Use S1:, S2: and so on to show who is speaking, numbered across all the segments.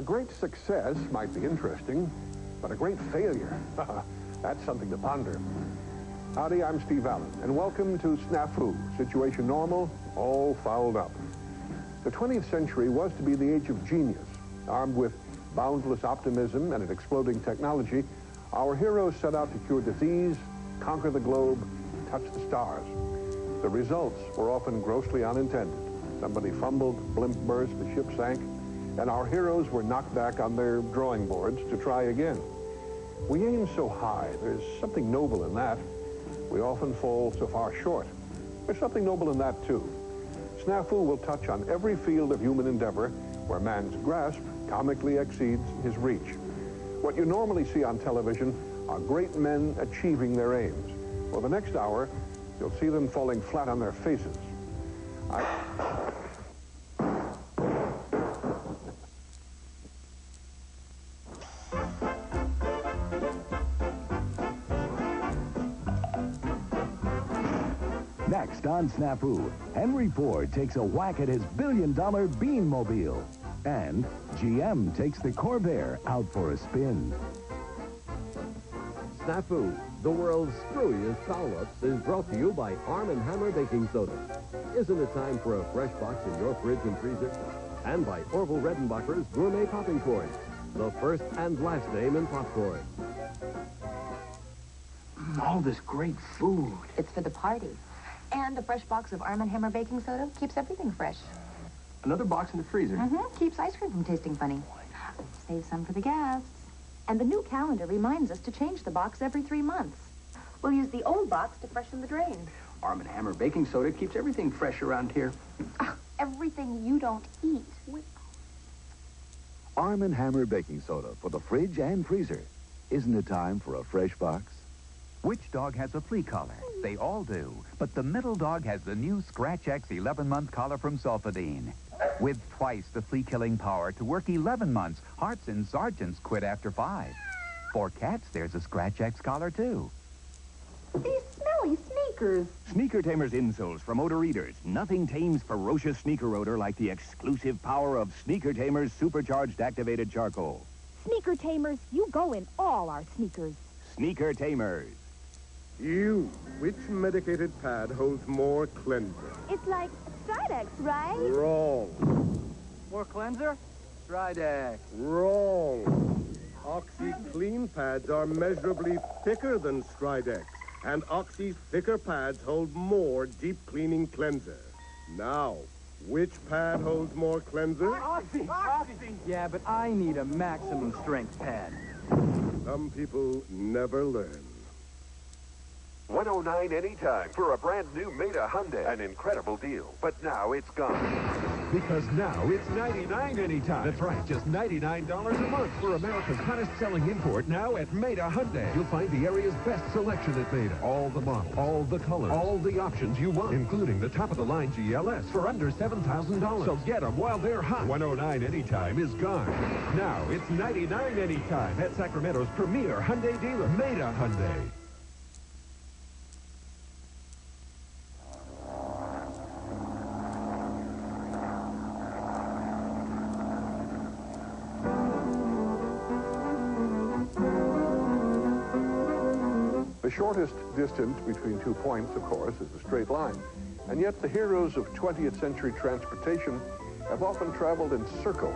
S1: great success might be interesting, but a great failure, that's something to ponder. Howdy, I'm Steve Allen, and welcome to S.N.A.F.U, situation normal, all fouled up. The 20th century was to be the age of genius. Armed with boundless optimism and an exploding technology, our heroes set out to cure disease, conquer the globe, touch the stars. The results were often grossly unintended. Somebody fumbled, blimp burst, the ship sank, and our heroes were knocked back on their drawing boards to try again. We aim so high, there's something noble in that. We often fall so far short. There's something noble in that, too. S.N.A.F.U will touch on every field of human endeavor where man's grasp comically exceeds his reach. What you normally see on television are great men achieving their aims. For the next hour, you'll see them falling flat on their faces.
S2: Next on S.N.A.F.U, Henry Ford takes a whack at his billion-dollar Beanmobile. And GM takes the Corvair out for a spin.
S3: S.N.A.F.U, the world's screwiest foul-ups, is brought to you by Arm & Hammer Baking Soda. Isn't it time for a fresh box in your fridge and freezer? And by Orville Redenbacher's Gourmet Popping Corn, the first and last name in popcorn.
S4: All this great food.
S5: It's for the party. And a fresh box of Arm & Hammer Baking Soda keeps everything fresh.
S4: Another box in the freezer.
S5: Keeps ice cream from tasting funny. Save some for the guests. And the new calendar reminds us to change the box every 3 months. We'll use the old box to freshen the drain.
S4: Arm & Hammer Baking Soda keeps everything fresh around here.
S5: Everything you don't eat.
S2: Arm & Hammer Baking Soda for the fridge and freezer. Isn't it time for a fresh box?
S6: Which dog has a flea collar? They all do. But the middle dog has the new Scratch X 11-month collar from Sulfadine. With twice the flea-killing power to work 11 months, Hearts and Sergeants quit after 5. For cats, there's a Scratch X collar, too.
S5: These smelly sneakers.
S7: Sneaker Tamer's insoles from odor eaters. Nothing tames ferocious sneaker odor like the exclusive power of Sneaker Tamer's supercharged activated charcoal.
S8: Sneaker Tamers, you go in all our sneakers.
S7: Sneaker Tamers.
S1: Which medicated pad holds more cleanser?
S8: It's like Stridex, right?
S1: Wrong.
S4: More cleanser? Stridex.
S1: Wrong. OxyClean pads are measurably thicker than Stridex, and Oxy thicker pads hold more deep cleaning cleanser. Now, which pad holds more cleanser?
S4: Oxy! Yeah, but I need a maximum strength pad.
S1: Some people never learn.
S9: 109 anytime for a brand new Meta Hyundai. An incredible deal, but now it's gone.
S1: Because now it's 99 anytime. That's right, just $99 a month for America's hottest selling import now at Meta Hyundai. You'll find the area's best selection at Meta. All the models, all the colors, all the options you want, including the top-of-the-line GLS for under $7,000. So get them while they're hot. 109 anytime is gone. Now it's 99 anytime at Sacramento's premier Hyundai dealer, Meta Hyundai. The shortest distance between 2 points, of course, is a straight line. And yet the heroes of 20th century transportation have often traveled in circles.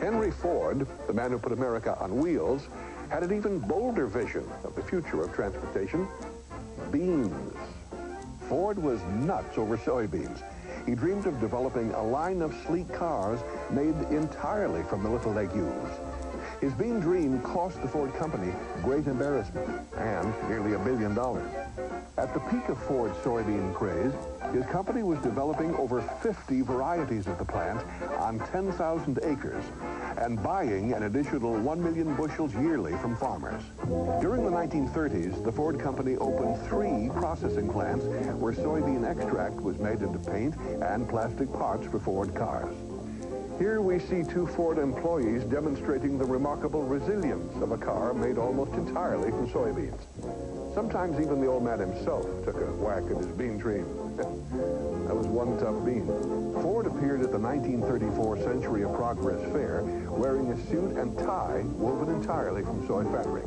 S1: Henry Ford, the man who put America on wheels, had an even bolder vision of the future of transportation: beans. Ford was nuts over soybeans. He dreamed of developing a line of sleek cars made entirely from the little legumes. His bean dream cost the Ford company great embarrassment and nearly $1 billion. At the peak of Ford's soybean craze, his company was developing over 50 varieties of the plant on 10,000 acres and buying an additional 1 million bushels yearly from farmers. During the 1930s, the Ford company opened 3 processing plants where soybean extract was made into paint and plastic parts for Ford cars. Here we see 2 Ford employees demonstrating the remarkable resilience of a car made almost entirely from soybeans. Sometimes even the old man himself took a whack at his bean dream. That was one tough bean. Ford appeared at the 1934 Century of Progress Fair wearing a suit and tie woven entirely from soy fabric.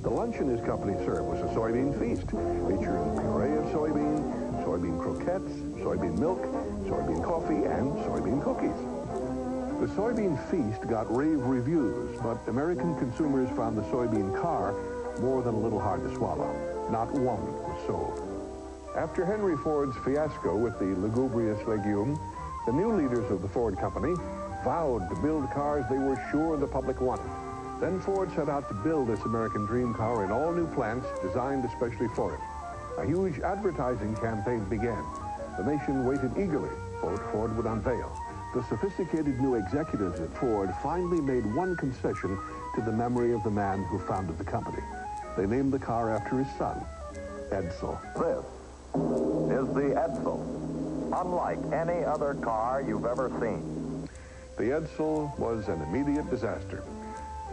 S1: The luncheon his company served was a soybean feast, featuring puree of soybean croquettes, soybean milk, soybean coffee, and soybean cookies. The soybean feast got rave reviews, but American consumers found the soybean car more than a little hard to swallow. Not one was sold. After Henry Ford's fiasco with the lugubrious legume, the new leaders of the Ford Company vowed to build cars they were sure the public wanted. Then Ford set out to build this American dream car in all new plants designed especially for it. A huge advertising campaign began. The nation waited eagerly for what Ford would unveil. The sophisticated new executives at Ford finally made one concession to the memory of the man who founded the company. They named the car after his son, Edsel.
S10: This is the Edsel, unlike any other car you've ever seen.
S1: The Edsel was an immediate disaster.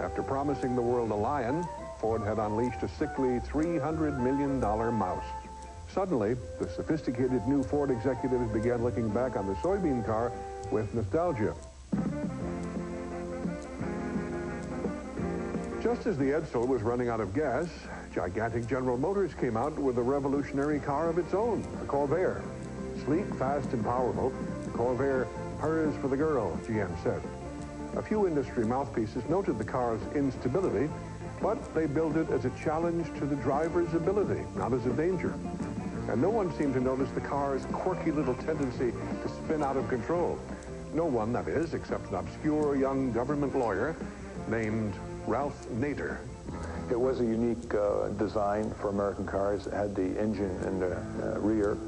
S1: After promising the world a lion, Ford had unleashed a sickly $300 million mouse. Suddenly, the sophisticated new Ford executives began looking back on the soybean car with nostalgia. Just as the Edsel was running out of gas, gigantic General Motors came out with a revolutionary car of its own, the Corvair. Sleek, fast, and powerful, the Corvair purrs for the girl, GM said. A few industry mouthpieces noted the car's instability, but they billed it as a challenge to the driver's ability, not as a danger. And no one seemed to notice the car's quirky little tendency to spin out of control. No one, that is, except an obscure young government lawyer named Ralph Nader.
S11: It was a unique design for American cars. It had the engine in the rear,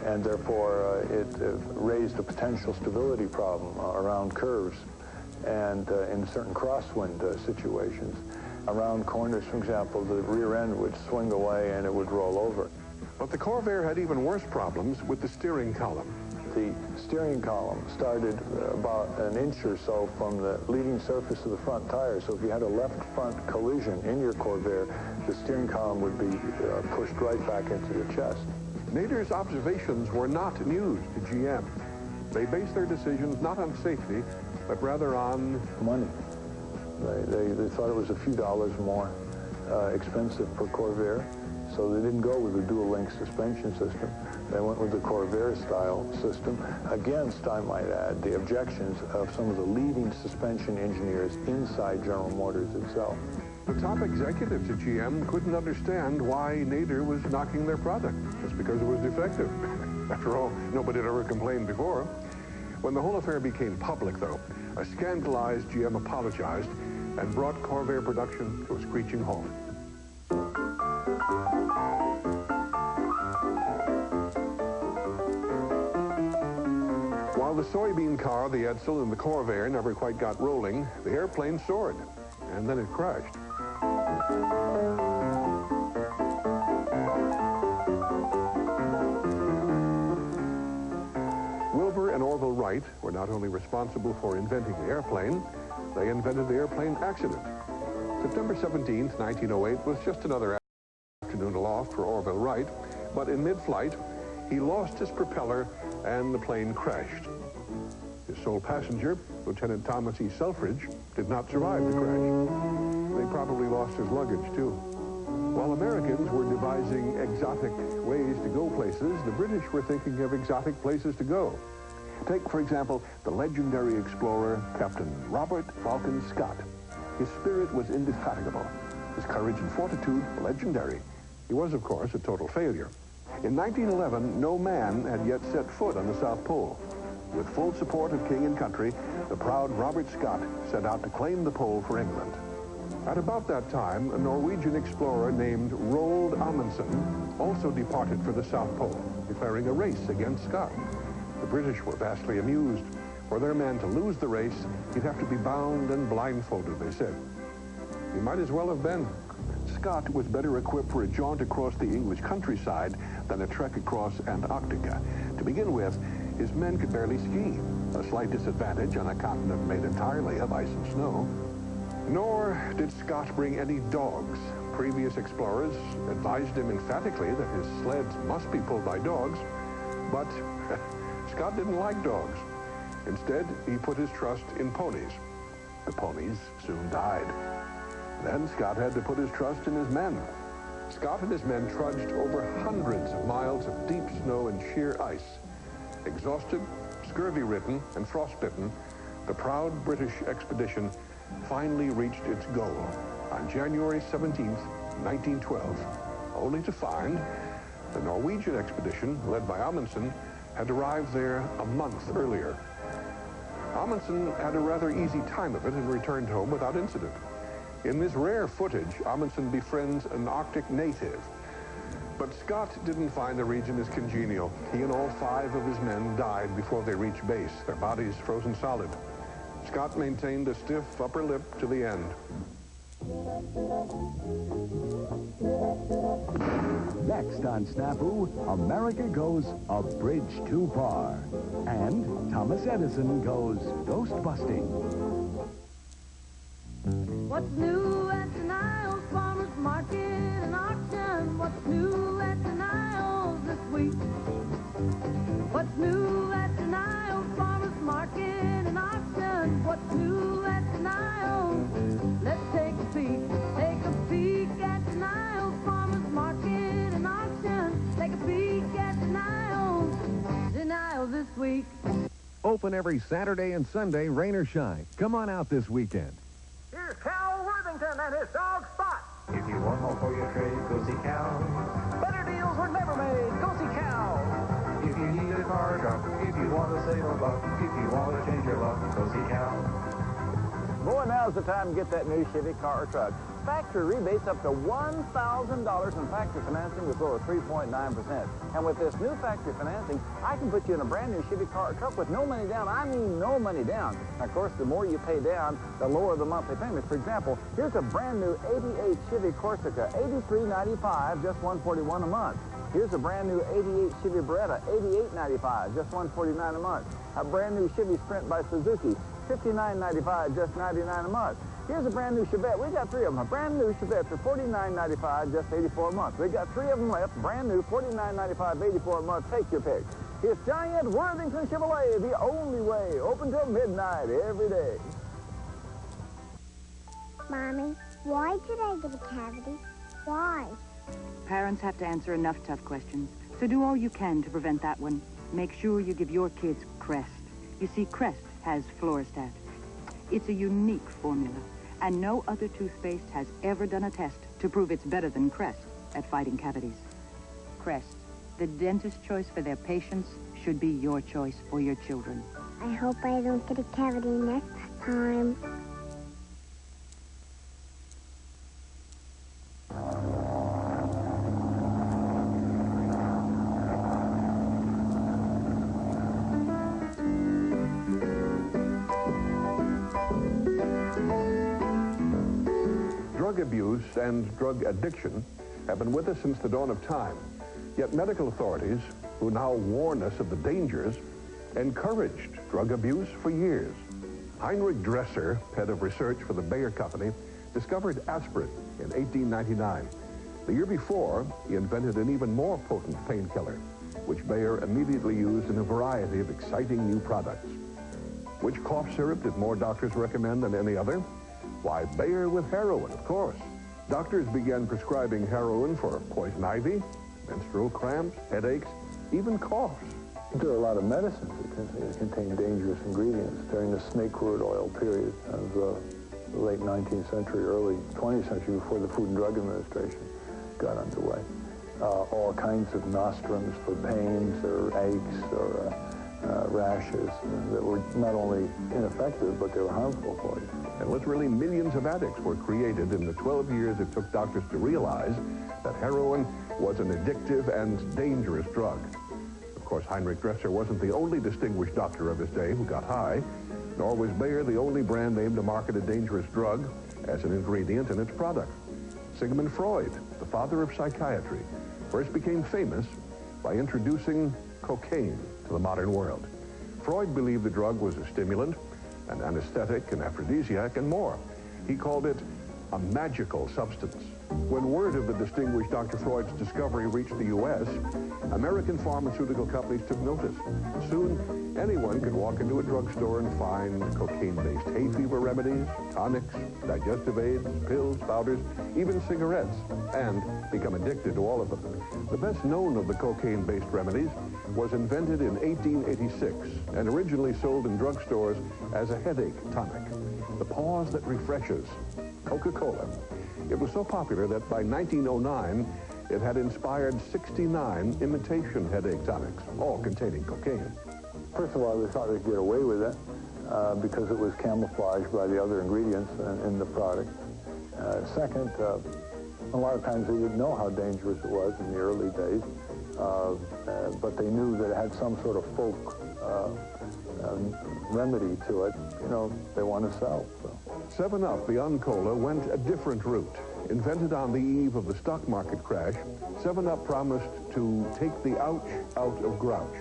S11: and therefore it raised a potential stability problem around curves and in certain crosswind situations. Around corners, for example, the rear end would swing away and it would roll over.
S1: But the Corvair had even worse problems with the steering column.
S11: The steering column started about an inch or so from the leading surface of the front tire. So if you had a left front collision in your Corvair, the steering column would be pushed right back into the chest.
S1: Nader's observations were not news to GM. They based their decisions not on safety, but rather on
S11: money. They thought it was a few dollars more expensive per Corvair, so they didn't go with the dual-link suspension system. They went with the Corvair-style system against, I might add, the objections of some of the leading suspension engineers inside General Motors itself.
S1: The top executives at GM couldn't understand why Nader was knocking their product just because it was defective. After all, nobody had ever complained before. When the whole affair became public, though, a scandalized GM apologized and brought Corvair production to a screeching halt. While the soybean car, the Edsel, and the Corvair never quite got rolling, the airplane soared, and then it crashed. Wilbur and Orville Wright were not only responsible for inventing the airplane, they invented the airplane accident. September 17th, 1908 was just another afternoon aloft for Orville Wright, but in mid-flight, he lost his propeller and the plane crashed. His sole passenger, Lieutenant Thomas E. Selfridge, did not survive the crash. They probably lost his luggage, too. While Americans were devising exotic ways to go places, the British were thinking of exotic places to go. Take, for example, the legendary explorer, Captain Robert Falcon Scott. His spirit was indefatigable. His courage and fortitude, legendary. He was, of course, a total failure. In 1911, no man had yet set foot on the South Pole. With full support of king and country, the proud Robert Scott set out to claim the pole for England. At about that time, a Norwegian explorer named Roald Amundsen also departed for the South Pole, declaring a race against Scott. The British were vastly amused. For their man to lose the race, he'd have to be bound and blindfolded, they said. He might as well have been. Scott was better equipped for a jaunt across the English countryside than a trek across Antarctica. To begin with, his men could barely ski, a slight disadvantage on a continent made entirely of ice and snow. Nor did Scott bring any dogs. previous explorers advised him emphatically that his sleds must be pulled by dogs, but Scott didn't like dogs. Instead, he put his trust in ponies. The ponies soon died. Then Scott had to put his trust in his men. Scott and his men trudged over hundreds of miles of deep snow and sheer ice. Exhausted, scurvy-ridden, and frostbitten, the proud British expedition finally reached its goal on January 17th, 1912, only to find the Norwegian expedition, led by Amundsen, had arrived there a month earlier. Amundsen had a rather easy time of it and returned home without incident. In this rare footage, Amundsen befriends an Arctic native. But Scott didn't find the region as congenial. He and all 5 of his men died before they reached base, their bodies frozen solid. Scott maintained a stiff upper lip to the end.
S2: Next on S.N.A.F.U, America goes a bridge too far. And Thomas Edison goes ghost busting.
S12: What's new at S.N.A.F.U Farmers Market and Auction? What's new at S.N.A.F.U this week? What's new at S.N.A.F.U Farmers Market and Auction? What's new at S.N.A.F.U? Let's take a peek. Take a peek at S.N.A.F.U Farmers Market and Auction. Take a peek at S.N.A.F.U this week.
S3: Open every Saturday and Sunday, rain or shine. Come on out this weekend.
S13: Here's Cal Worthington and his dog Spot.
S14: If you want more for your trade, go see Cal.
S13: Better deals were never made. Go see Cal.
S14: If you need a car truck, if you want to save a buck, if you want to change your luck, go see Cal.
S15: Boy, now's the time to get that new Chevy car or truck. Factory rebates up to $1,000 in factory financing with lower 3.9%. And with this new factory financing, I can put you in a brand new Chevy car or truck with no money down. I mean no money down. Of course, the more you pay down, the lower the monthly payment. For example, here's a brand new 88 Chevy Corsica, $83.95, just $141 a month. Here's a brand new 88 Chevy Beretta, $88.95, just $149 a month. A brand new Chevy Sprint by Suzuki, $59.95, just $99 a month. Here's a brand new Chevette. We got 3 of them. A brand new Chevette for $49.95, just $84 a month. We got 3 of them left. Brand new, $49.95, $84 a month. Take your pick. It's Giant Worthington Chevrolet, the only way. Open till midnight every day.
S8: Mommy, why did I get a cavity? Why?
S16: Parents have to answer enough tough questions, so do all you can to prevent that one. Make sure you give your kids Crest. You see, Crest has Fluorostat. It's a unique formula, and no other toothpaste has ever done a test to prove it's better than Crest at fighting cavities. Crest, the dentist's choice for their patients, should be your choice for your children.
S8: I hope I don't get a cavity next time.
S1: Drug abuse and drug addiction have been with us since the dawn of time. Yet medical authorities, who now warn us of the dangers, encouraged drug abuse for years. Heinrich Dresser, head of research for the Bayer Company, discovered aspirin in 1899. The year before, he invented an even more potent painkiller, which Bayer immediately used in a variety of exciting new products. Which cough syrup did more doctors recommend than any other? Why, Bayer with heroin, of course. Doctors began prescribing heroin for poison ivy, menstrual cramps, headaches, even coughs.
S11: There are a lot of medicines that contain dangerous ingredients during the snakeroot oil period of the late 19th century, early 20th century, before the Food and Drug Administration got underway. All kinds of nostrums for pains or aches or rashes that were not only ineffective, but they were harmful for you.
S1: And literally millions of addicts were created in the 12 years it took doctors to realize that heroin was an addictive and dangerous drug. Of course, Heinrich Dresser wasn't the only distinguished doctor of his day who got high, nor was Bayer the only brand name to market a dangerous drug as an ingredient in its product. Sigmund Freud, the father of psychiatry, first became famous by introducing cocaine to the modern world. Freud believed the drug was a stimulant, an anesthetic, an aphrodisiac, and more. He called it a magical substance. When word of the distinguished Dr. Freud's discovery reached the U.S., American pharmaceutical companies took notice. Soon, anyone could walk into a drugstore and find cocaine-based hay fever remedies, tonics, digestive aids, pills, powders, even cigarettes, and become addicted to all of them. The best known of the cocaine-based remedies was invented in 1886 and originally sold in drugstores as a headache tonic. The pause that refreshes, Coca-Cola. It was so popular that by 1909, it had inspired 69 imitation headache tonics, all containing cocaine.
S11: First of all, they thought they'd get away with it because it was camouflaged by the other ingredients in the product. Second, a lot of times they didn't know how dangerous it was in the early days, but they knew that it had some sort of folk remedy to it. You know, they want to sell. So.
S1: 7-Up, beyond cola, went a different route. Invented on the eve of the stock market crash, 7-Up promised to take the ouch out of grouch.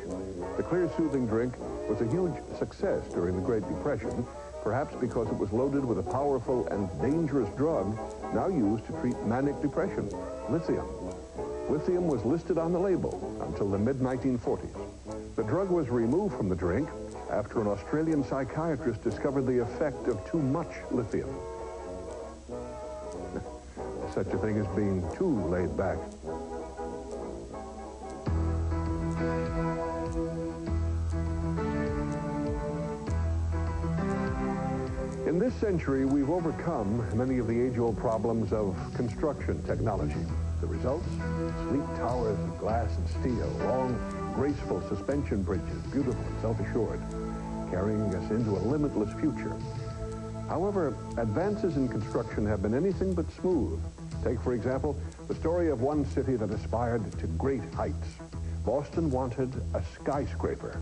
S1: The clear, soothing drink was a huge success during the Great Depression, perhaps because it was loaded with a powerful and dangerous drug now used to treat manic depression, lithium. Lithium was listed on the label until the mid-1940s. The drug was removed from the drink after an Australian psychiatrist discovered the effect of too much lithium. Such a thing as being too laid back. In this century, we've overcome many of the age-old problems of construction technology. The results? Sleek towers of glass and steel, long, graceful suspension bridges, beautiful and self-assured, carrying us into a limitless future. However, advances in construction have been anything but smooth. Take, for example, the story of one city that aspired to great heights. Boston wanted a skyscraper.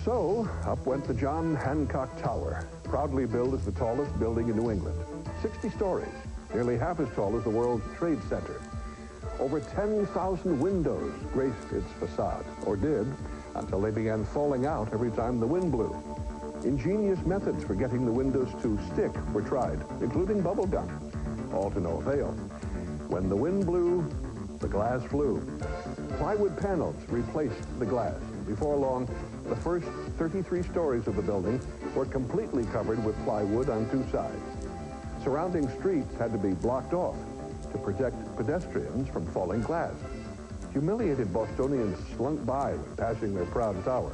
S1: So, up went the John Hancock Tower, proudly billed as the tallest building in New England. 60 stories, nearly half as tall as the World Trade Center. Over 10,000 windows graced its facade, or did, until they began falling out every time the wind blew. Ingenious methods for getting the windows to stick were tried, including bubble gum, all to no avail. When the wind blew, the glass flew. Plywood panels replaced the glass. Before long, the first 33 stories of the building were completely covered with plywood on two sides. Surrounding streets had to be blocked off to protect pedestrians from falling glass. Humiliated Bostonians slunk by when passing their proud tower.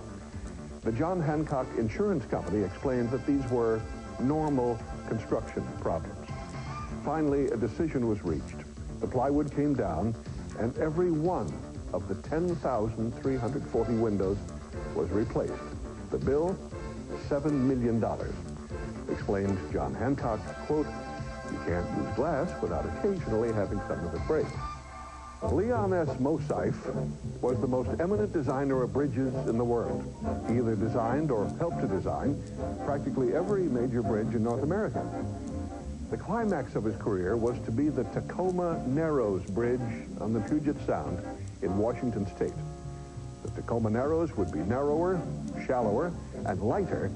S1: The John Hancock Insurance Company explained that these were normal construction problems. Finally, a decision was reached. The plywood came down, and every one of the 10,340 windows was replaced. The bill, $7 million. Explained John Hancock, quote, "You can't use glass without occasionally having some of it break." Leon S. Mosyfe was the most eminent designer of bridges in the world. He either designed or helped to design practically every major bridge in North America. The climax of his career was to be the Tacoma Narrows Bridge on the Puget Sound in Washington State. The Tacoma Narrows would be narrower, shallower, and lighter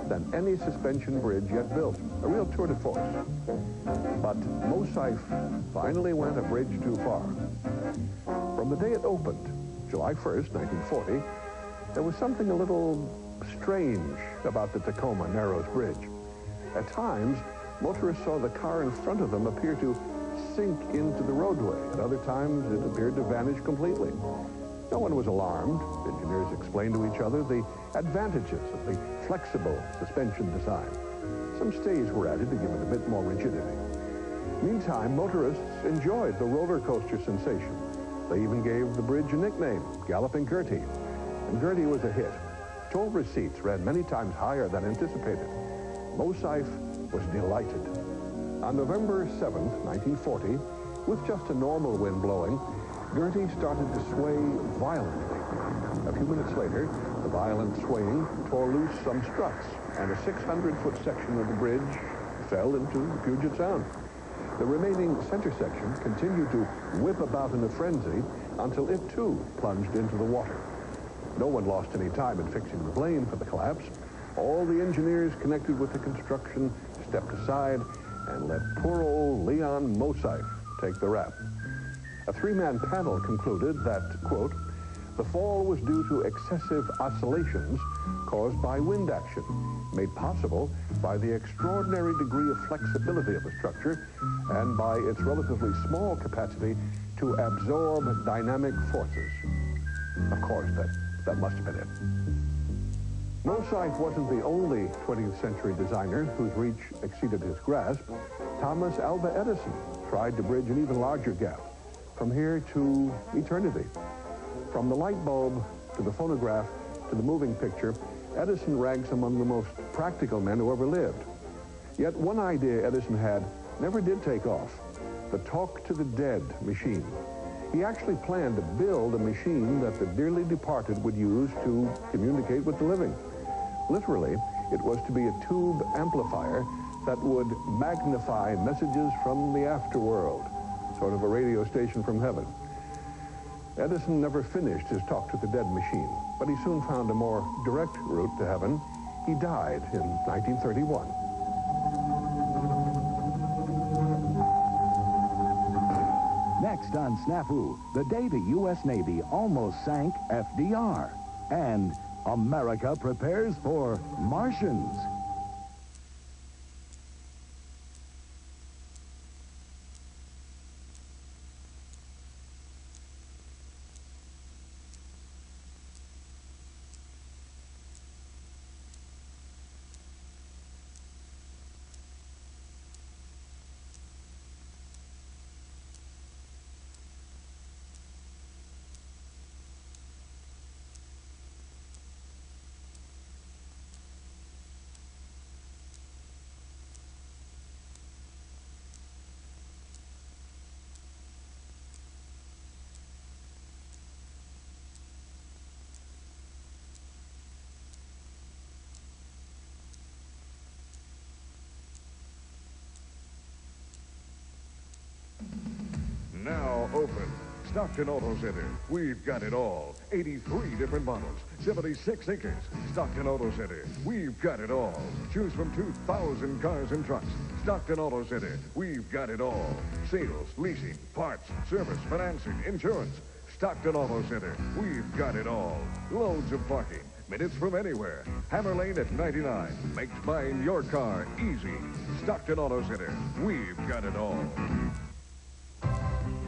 S1: than any suspension bridge yet built. A real tour de force. But Mosyfe finally went a bridge too far. From the day it opened, July 1st, 1940, there was something a little strange about the Tacoma Narrows Bridge. At times, motorists saw the car in front of them appear to sink into the roadway. At other times, it appeared to vanish completely. No one was alarmed. Engineers explained to each other the advantages of the flexible suspension design. Some stays were added to give it a bit more rigidity. Meantime, motorists enjoyed the roller coaster sensation. They even gave the bridge a nickname, Galloping Gertie. And Gertie was a hit. Toll receipts ran many times higher than anticipated. Mosyfe was delighted. On November 7th, 1940, with just a normal wind blowing, Gertie started to sway violently. A few minutes later, the violent swaying tore loose some struts, and a 600-foot section of the bridge fell into the Puget Sound. The remaining center section continued to whip about in a frenzy until it, too, plunged into the water. No one lost any time in fixing the blame for the collapse. All the engineers connected with the construction stepped aside, and let poor old Leon Mosyfe take the rap. A three-man panel concluded that, quote, the fall was due to excessive oscillations caused by wind action, made possible by the extraordinary degree of flexibility of the structure and by its relatively small capacity to absorb dynamic forces. Of course, that must have been it. Mosyfe wasn't the only 20th century designer whose reach exceeded his grasp. Thomas Alva Edison tried to bridge an even larger gap, from here to eternity. From the light bulb to the phonograph to the moving picture, Edison ranks among the most practical men who ever lived. Yet one idea Edison had never did take off: the talk-to-the-dead machine. He actually planned to build a machine that the dearly departed would use to communicate with the living. Literally, it was to be a tube amplifier that would magnify messages from the afterworld, sort of a radio station from heaven. Edison never finished his talk-to-the-dead machine, but he soon found a more direct route to heaven. He died in 1931.
S2: Next on S.N.A.F.U, the day the U.S. Navy almost sank FDR, and America prepares for Martians.
S17: Now open. Stockton Auto Center. We've got it all. 83 different models, 76 acres. Stockton Auto Center. We've got it all. Choose from 2,000 cars and trucks. Stockton Auto Center. We've got it all. Sales, leasing, parts, service, financing, insurance. Stockton Auto Center. We've got it all. Loads of parking. Minutes from anywhere. Hammer Lane at 99 makes buying your car easy. Stockton Auto Center. We've got it all.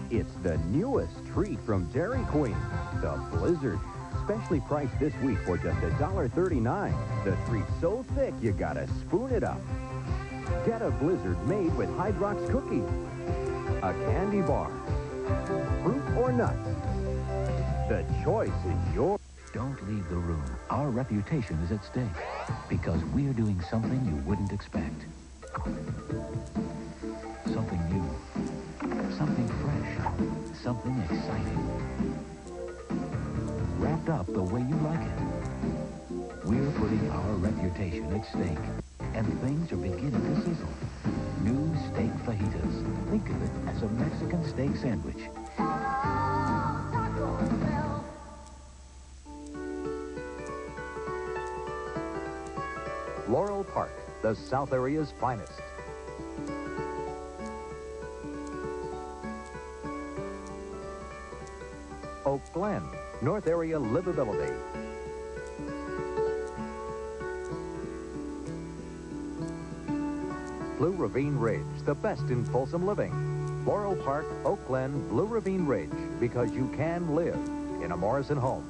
S18: It's the newest treat from Dairy Queen, the Blizzard. Specially priced this week for just $1.39. The treat's so thick you gotta spoon it up. Get a Blizzard made with Hydrox cookies, a candy bar, fruit or nuts. The choice is yours.
S19: Don't leave the room. Our reputation is at stake because we're doing something you wouldn't expect. Something new. Something fresh. Something exciting. Wrapped up the way you like it. We're putting our reputation at stake, and things are beginning to sizzle. New steak fajitas. Think of it as a Mexican steak sandwich.
S20: Laurel Park, the South Area's finest. Oak Glen, North Area livability. Blue Ravine Ridge, the best in Folsom living. Laurel Park, Oak Glen, Blue Ravine Ridge, because you can live in a Morrison home.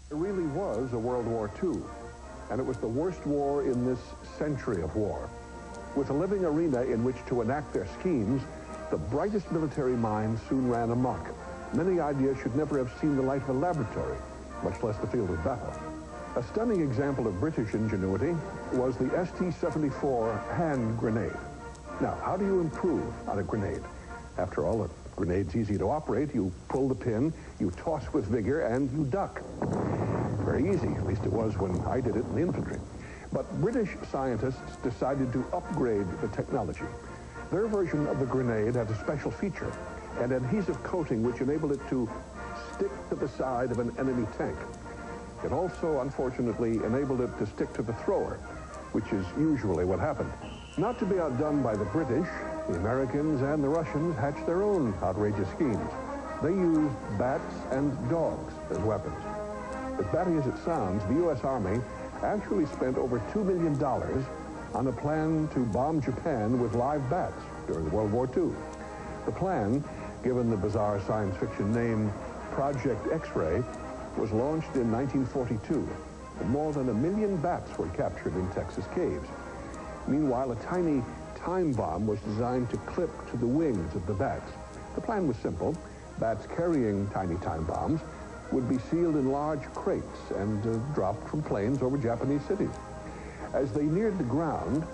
S1: There really was a World War II, and it was the worst war in this century of war. With a living arena in which to enact their schemes, the brightest military minds soon ran amok. Many ideas should never have seen the light of a laboratory, much less the field of battle. A stunning example of British ingenuity was the ST-74 hand grenade. Now, how do you improve on a grenade? After all, a grenade's easy to operate. You pull the pin, you toss with vigor, and you duck. Very easy, at least it was when I did it in the infantry. But British scientists decided to upgrade the technology. Their version of the grenade had a special feature, an adhesive coating which enabled it to stick to the side of an enemy tank. It also, unfortunately, enabled it to stick to the thrower, which is usually what happened. Not to be outdone by the British, the Americans and the Russians hatched their own outrageous schemes. They used bats and dogs as weapons. As batty as it sounds, the U.S. Army actually spent over $2 million on a plan to bomb Japan with live bats during World War II. The plan, given the bizarre science fiction name Project X-Ray, was launched in 1942. And more than 1 million bats were captured in Texas caves. Meanwhile, a tiny time bomb was designed to clip to the wings of the bats. The plan was simple. Bats carrying tiny time bombs would be sealed in large crates and dropped from planes over Japanese cities. As they neared the ground,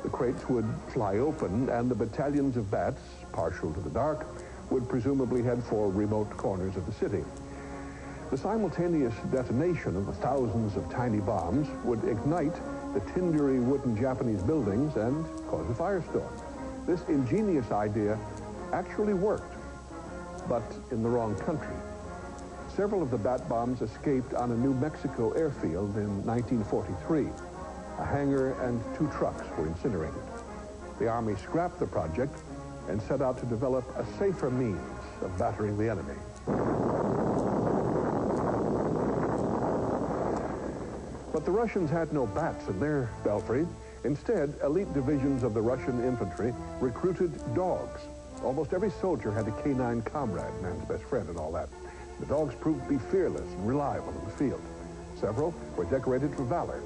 S1: the crates would fly open and the battalions of bats, partial to the dark, would presumably head for remote corners of the city. The simultaneous detonation of the thousands of tiny bombs would ignite the tindery wooden Japanese buildings and cause a firestorm. This ingenious idea actually worked, but in the wrong country. Several of the bat bombs escaped on a New Mexico airfield in 1943. A hangar and 2 trucks were incinerated. The Army scrapped the project and set out to develop a safer means of battering the enemy. But the Russians had no bats in their belfry. Instead, elite divisions of the Russian infantry recruited dogs. Almost every soldier had a canine comrade, man's best friend and all that. The dogs proved to be fearless and reliable in the field. Several were decorated for valor.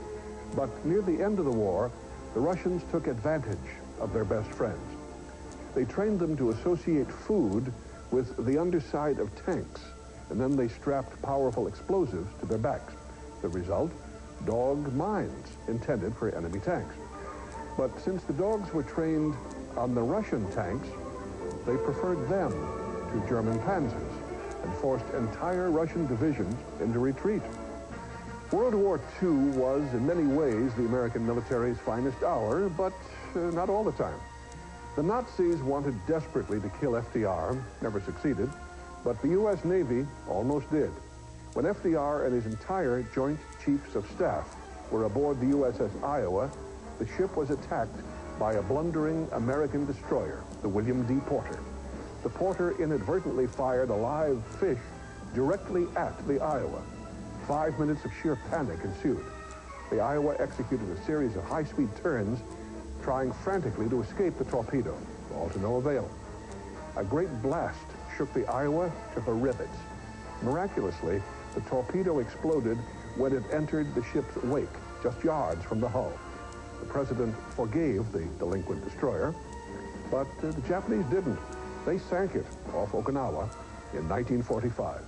S1: But near the end of the war, the Russians took advantage of their best friends. They trained them to associate food with the underside of tanks, and then they strapped powerful explosives to their backs. The result? Dog mines intended for enemy tanks. But since the dogs were trained on the Russian tanks, they preferred them to German panzers and forced entire Russian divisions into retreat. World War II was, in many ways, the American military's finest hour, but not all the time. The Nazis wanted desperately to kill FDR, never succeeded, but the U.S. Navy almost did. When FDR and his entire Joint Chiefs of Staff were aboard the USS Iowa, the ship was attacked by a blundering American destroyer, the William D. Porter. The Porter inadvertently fired a live fish directly at the Iowa. 5 minutes of sheer panic ensued. The Iowa executed a series of high-speed turns, trying frantically to escape the torpedo, all to no avail. A great blast shook the Iowa to her rivets. Miraculously, the torpedo exploded when it entered the ship's wake, just yards from the hull. The president forgave the delinquent destroyer, but the Japanese didn't. They sank it off Okinawa in 1945.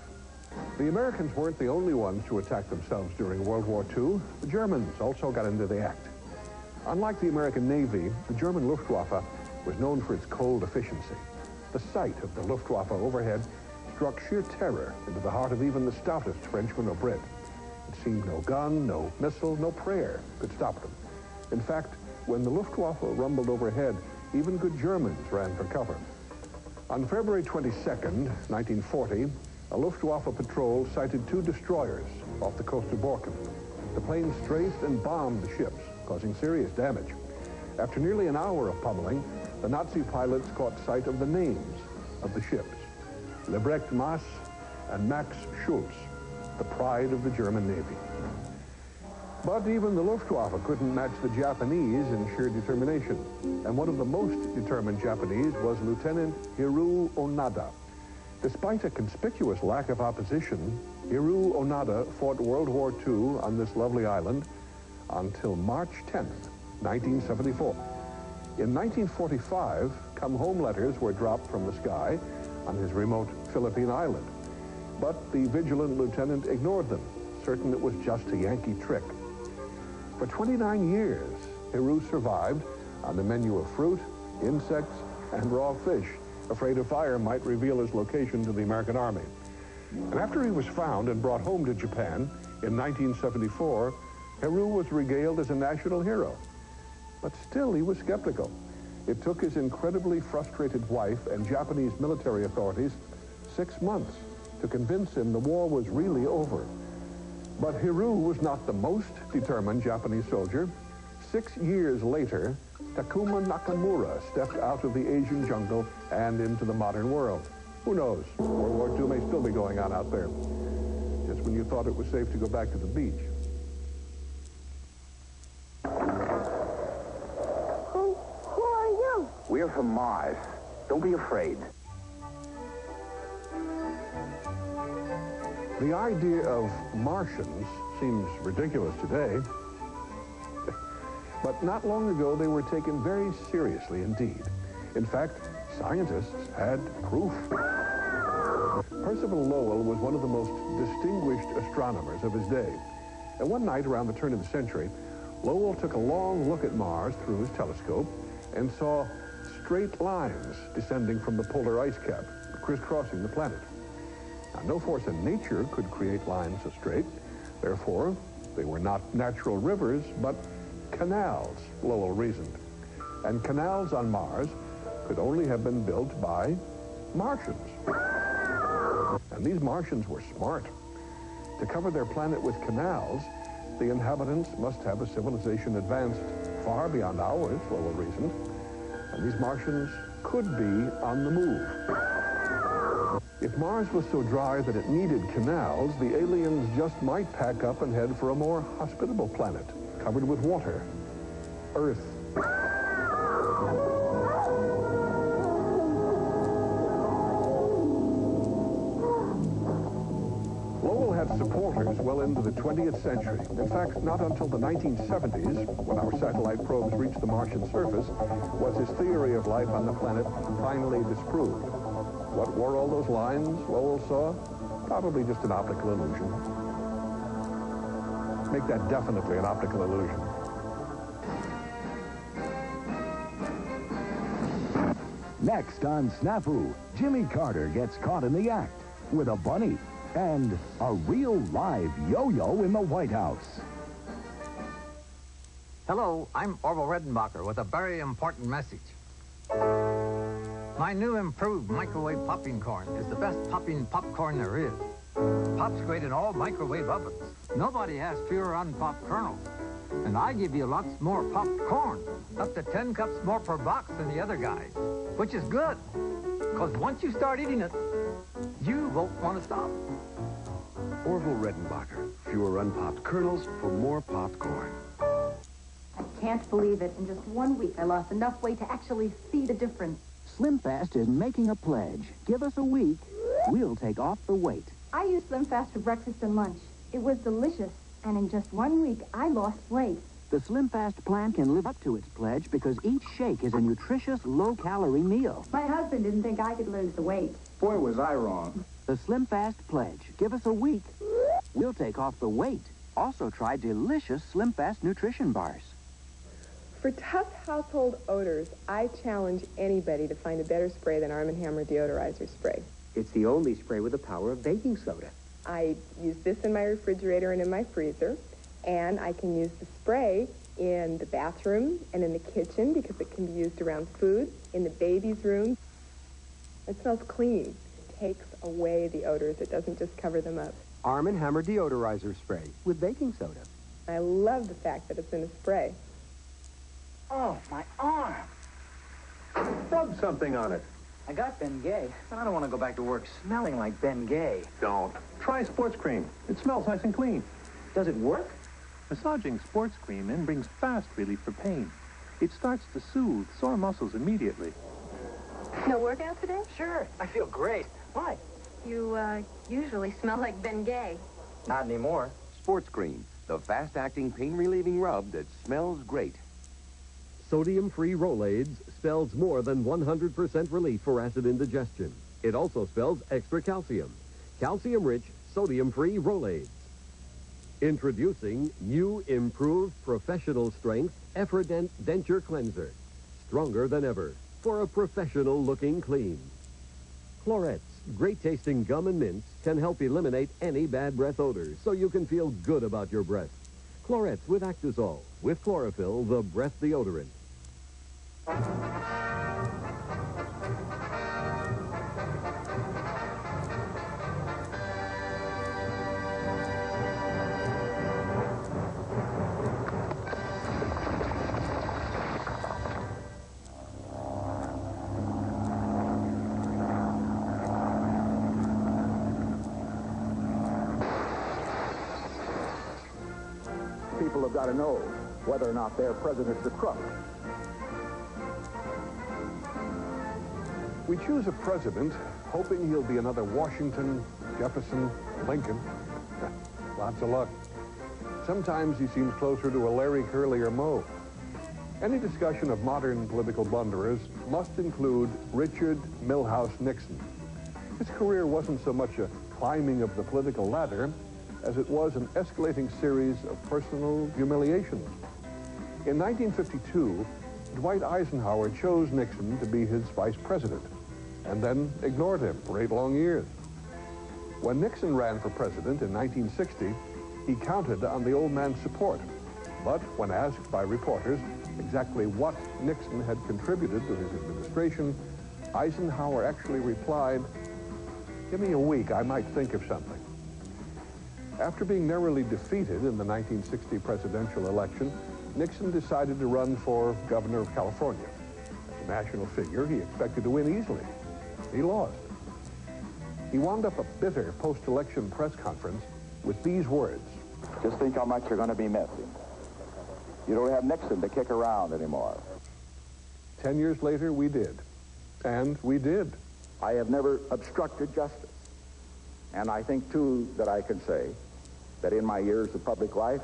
S1: The Americans weren't the only ones to attack themselves during World War II. The Germans also got into the act. Unlike the American Navy, the German Luftwaffe was known for its cold efficiency. The sight of the Luftwaffe overhead struck sheer terror into the heart of even the stoutest Frenchman or Brit. It seemed no gun, no missile, no prayer could stop them. In fact, when the Luftwaffe rumbled overhead, even good Germans ran for cover. On February 22nd, 1940, a Luftwaffe patrol sighted 2 destroyers off the coast of Borkum. The planes strafed and bombed the ships, causing serious damage. After nearly an hour of pummeling, the Nazi pilots caught sight of the names of the ships: Lebrecht Maas and Max Schulz, the pride of the German Navy. But even the Luftwaffe couldn't match the Japanese in sheer determination. And one of the most determined Japanese was Lieutenant Hiroo Onoda. Despite a conspicuous lack of opposition, Hiroo Onoda fought World War II on this lovely island until March 10th, 1974. In 1945, come-home letters were dropped from the sky on his remote Philippine island. But the vigilant lieutenant ignored them, certain it was just a Yankee trick. For 29 years, Hiroo survived on the menu of fruit, insects, and raw fish, afraid a fire might reveal his location to the American Army. And after he was found and brought home to Japan in 1974, Hiroo was regaled as a national hero. But still, he was skeptical. It took his incredibly frustrated wife and Japanese military authorities 6 months to convince him the war was really over. But Hiru was not the most determined Japanese soldier. 6 years later, Takuma Nakamura stepped out of the Asian jungle and into the modern world. Who knows? World War II may still be going on out there, just when you thought it was safe to go back to the beach.
S8: Who are you?
S10: We're from Mars. Don't be afraid.
S1: The idea of Martians seems ridiculous today, but not long ago they were taken very seriously indeed. In fact, scientists had proof. Percival Lowell was one of the most distinguished astronomers of his day. And one night around the turn of the century, Lowell took a long look at Mars through his telescope and saw straight lines descending from the polar ice cap, crisscrossing the planet. Now, no force in nature could create lines so straight. Therefore, they were not natural rivers, but canals, Lowell reasoned. And canals on Mars could only have been built by Martians. And these Martians were smart. To cover their planet with canals, the inhabitants must have a civilization advanced far beyond ours, Lowell reasoned. And these Martians could be on the move. If Mars was so dry that it needed canals, the aliens just might pack up and head for a more hospitable planet, covered with water, Earth. Lowell had supporters well into the 20th century. In fact, not until the 1970s, when our satellite probes reached the Martian surface, was his theory of life on the planet finally disproved. What were all those lines Lowell saw? Probably just an optical illusion. Make that definitely an optical illusion.
S2: Next on S.N.A.F.U, Jimmy Carter gets caught in the act with a bunny and a real live yo-yo in the White House.
S21: Hello, I'm Orville Redenbacher with a very important message. My new improved microwave popping corn is the best popping popcorn there is. Pops great in all microwave ovens. Nobody has fewer unpopped kernels. And I give you lots more popped corn, up to 10 cups more per box than the other guys, which is good. Because once you start eating it, you won't want to stop.
S22: Orville Redenbacher. Fewer unpopped kernels for more popcorn.
S5: I can't believe it. In just 1 week, I lost enough weight to actually see the difference.
S23: SlimFast is making a pledge. Give us a week, we'll take off the weight.
S24: I used SlimFast for breakfast and lunch. It was delicious, and in just 1 week, I lost weight.
S23: The SlimFast plan can live up to its pledge because each shake is a nutritious, low-calorie meal.
S24: My husband didn't think I could lose the weight.
S23: Boy, was I wrong. The SlimFast pledge. Give us a week, we'll take off the weight. Also try delicious SlimFast nutrition bars.
S25: For tough household odors, I challenge anybody to find a better spray than Arm & Hammer deodorizer spray.
S26: It's the only spray with the power of baking soda.
S25: I use this in my refrigerator and in my freezer, and I can use the spray in the bathroom and in the kitchen because it can be used around food, in the baby's room. It smells clean. It takes away the odors. It doesn't just cover them up.
S26: Arm & Hammer deodorizer spray with baking soda.
S25: I love the fact that it's in a spray.
S27: Oh, my arm.
S22: Rub something on it.
S27: I got Ben Gay, but I don't want to go back to work smelling like Ben Gay.
S22: Don't. Try sports cream. It smells nice and clean.
S27: Does it work?
S28: Massaging sports cream then brings fast relief for pain. It starts to soothe sore muscles immediately.
S24: No workout today?
S27: Sure. I feel great. Why?
S24: You, usually smell like Ben Gay.
S27: Not anymore.
S7: Sports cream, the fast-acting pain-relieving rub that smells great.
S3: Sodium-free Rolaids spells more than 100% relief for acid indigestion. It also spells extra calcium. Calcium-rich, sodium-free Rolaids. Introducing new improved professional strength Efferdent Denture Cleanser. Stronger than ever for a professional-looking clean. Clorette's great-tasting gum and mints can help eliminate any bad breath odors so you can feel good about your breath. Clorette's with Actazole, with chlorophyll, the breath deodorant.
S10: people have got to know whether or not their president's a crook.
S1: We choose a president hoping he'll be another Washington, Jefferson, Lincoln. Lots of luck. Sometimes he seems closer to a Larry, Curly, or Moe. Any discussion of modern political blunderers must include Richard Milhouse Nixon. His career wasn't so much a climbing of the political ladder as it was an escalating series of personal humiliations. In 1952, Dwight Eisenhower chose Nixon to be his vice president and then ignored him for 8 long years. When Nixon ran for president in 1960, he counted on the old man's support. But when asked by reporters exactly what Nixon had contributed to his administration, Eisenhower actually replied, "Give me a week, I might think of something." After being narrowly defeated in the 1960 presidential election, Nixon decided to run for governor of California. As a national figure, he expected to win easily. He lost. He wound up a bitter post-election press conference with these words.
S10: Just think how much you're going to be missed. You don't have Nixon to kick around anymore.
S1: 10 years later, we did. And we did.
S10: I have never obstructed justice. And I think, too, that I can say that in my years of public life,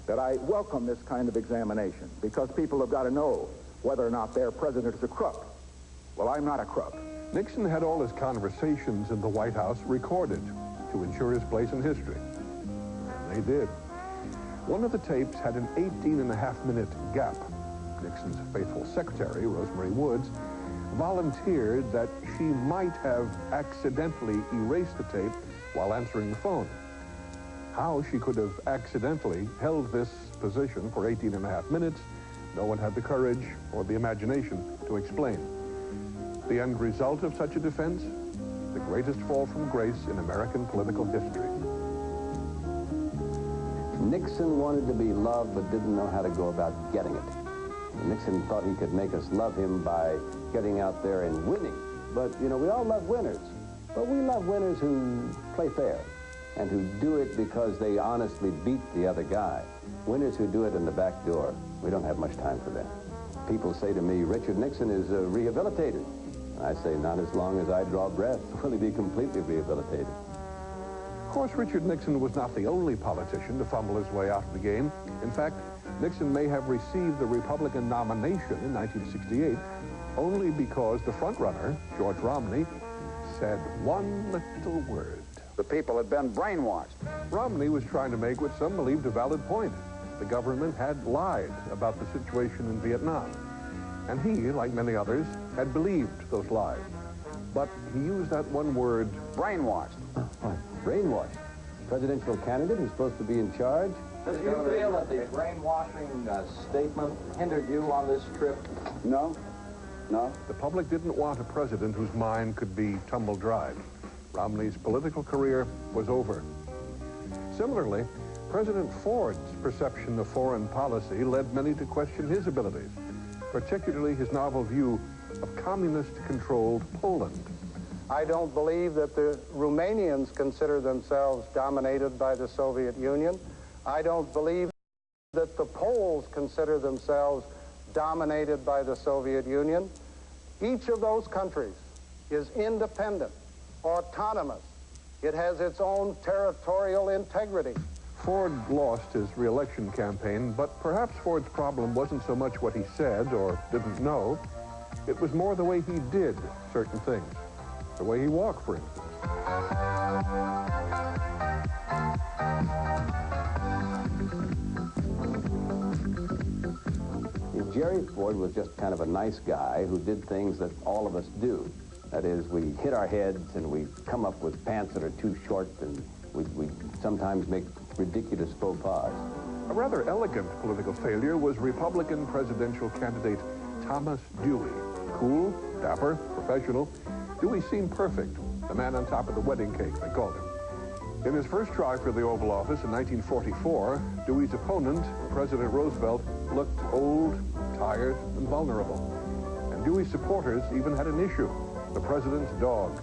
S10: that I welcome this kind of examination because people have got to know whether or not their president is a crook. Well, I'm not a crook.
S1: Nixon had all his conversations in the White House recorded to ensure his place in history. And they did. One of the tapes had an 18.5-minute gap. Nixon's faithful secretary, Rosemary Woods, volunteered that she might have accidentally erased the tape while answering the phone. How she could have accidentally held this position for 18.5 minutes, no one had the courage or the imagination to explain. The end result of such a defense? The greatest fall from grace in American political history.
S4: Nixon wanted to be loved but didn't know how to go about getting it. Nixon thought he could make us love him by getting out there and winning. But, you know, we all love winners. But we love winners who play fair and who do it because they honestly beat the other guy. Winners who do it in the back door, we don't have much time for that. People say to me, Richard Nixon is rehabilitated. I say, not as long as I draw breath will he be completely rehabilitated.
S1: Of course, Richard Nixon was not the only politician to fumble his way out of the game. In fact, Nixon may have received the Republican nomination in 1968 only because the frontrunner, George Romney, said one little word.
S10: The people had been brainwashed.
S1: Romney was trying to make what some believed a valid point. The government had lied about the situation in Vietnam. And he, like many others, had believed those lies. But he used that one word, brainwashed.
S4: What? Brainwashed? Presidential candidate who's supposed to be in charge?
S27: Do you feel that the brainwashing statement hindered you on this trip?
S10: No. No.
S1: The public didn't want a president whose mind could be tumble dried. Romney's political career was over. Similarly, President Ford's perception of foreign policy led many to question his abilities, particularly his novel view of communist-controlled Poland.
S6: I don't believe that the Romanians consider themselves dominated by the Soviet Union. I don't believe that the Poles consider themselves dominated by the Soviet Union. Each of those countries is independent, autonomous. It has its own territorial integrity.
S1: Ford lost his re-election campaign, but perhaps Ford's problem wasn't so much what he said or didn't know. It was more the way he did certain things. The way he walked, for instance.
S4: Jerry Ford was just kind of a nice guy who did things that all of us do. That is, we hit our heads and we come up with pants that are too short, and we sometimes make ridiculous faux pas.
S1: A rather elegant political failure was Republican presidential candidate Thomas Dewey. Cool, dapper, professional. Dewey seemed perfect, the man on top of the wedding cake, they called him. In his first try for the Oval Office in 1944, Dewey's opponent, President Roosevelt, looked old, tired, and vulnerable. And Dewey's supporters even had an issue, the president's dog.